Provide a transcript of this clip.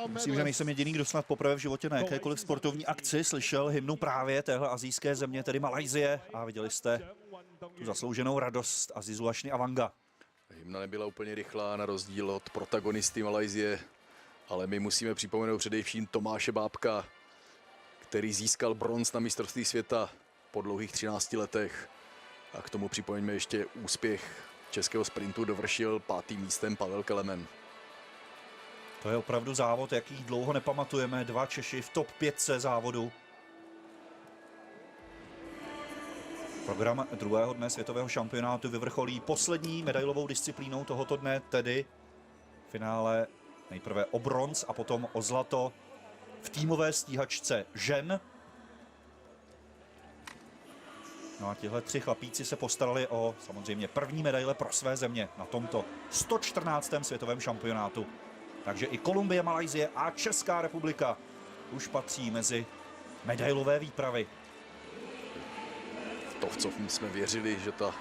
Myslím, že nejsem jediný, kdo snad poprvé v životě na jakékoliv sportovní akci slyšel hymnu právě téhle asijské země, tedy Malajsie, a viděli jste tu zaslouženou radost Azizu Ashny Awanga. Hymna nebyla úplně rychlá na rozdíl od protagonisty Malajsie, ale my musíme připomenout především Tomáše Bábka, který získal bronz na mistrovství světa po dlouhých 13 letech. A k tomu připomeňme ještě úspěch českého sprintu, dovršil 5. místem Pavel Kelemen. To je opravdu závod, jaký dlouho nepamatujeme. 2 Češi v top 5 závodu. Program druhého dne světového šampionátu vyvrcholí poslední medailovou disciplínou tohoto dne, tedy v finále nejprve o bronz a potom o zlato v týmové stíhačce žen. No a tihle 3 chlapíci se postarali o samozřejmě první medaile pro své země na tomto 114. světovém šampionátu. Takže i Kolumbie, Malajsie a Česká republika už patří mezi medailové výpravy. To, v co jsme věřili, že ta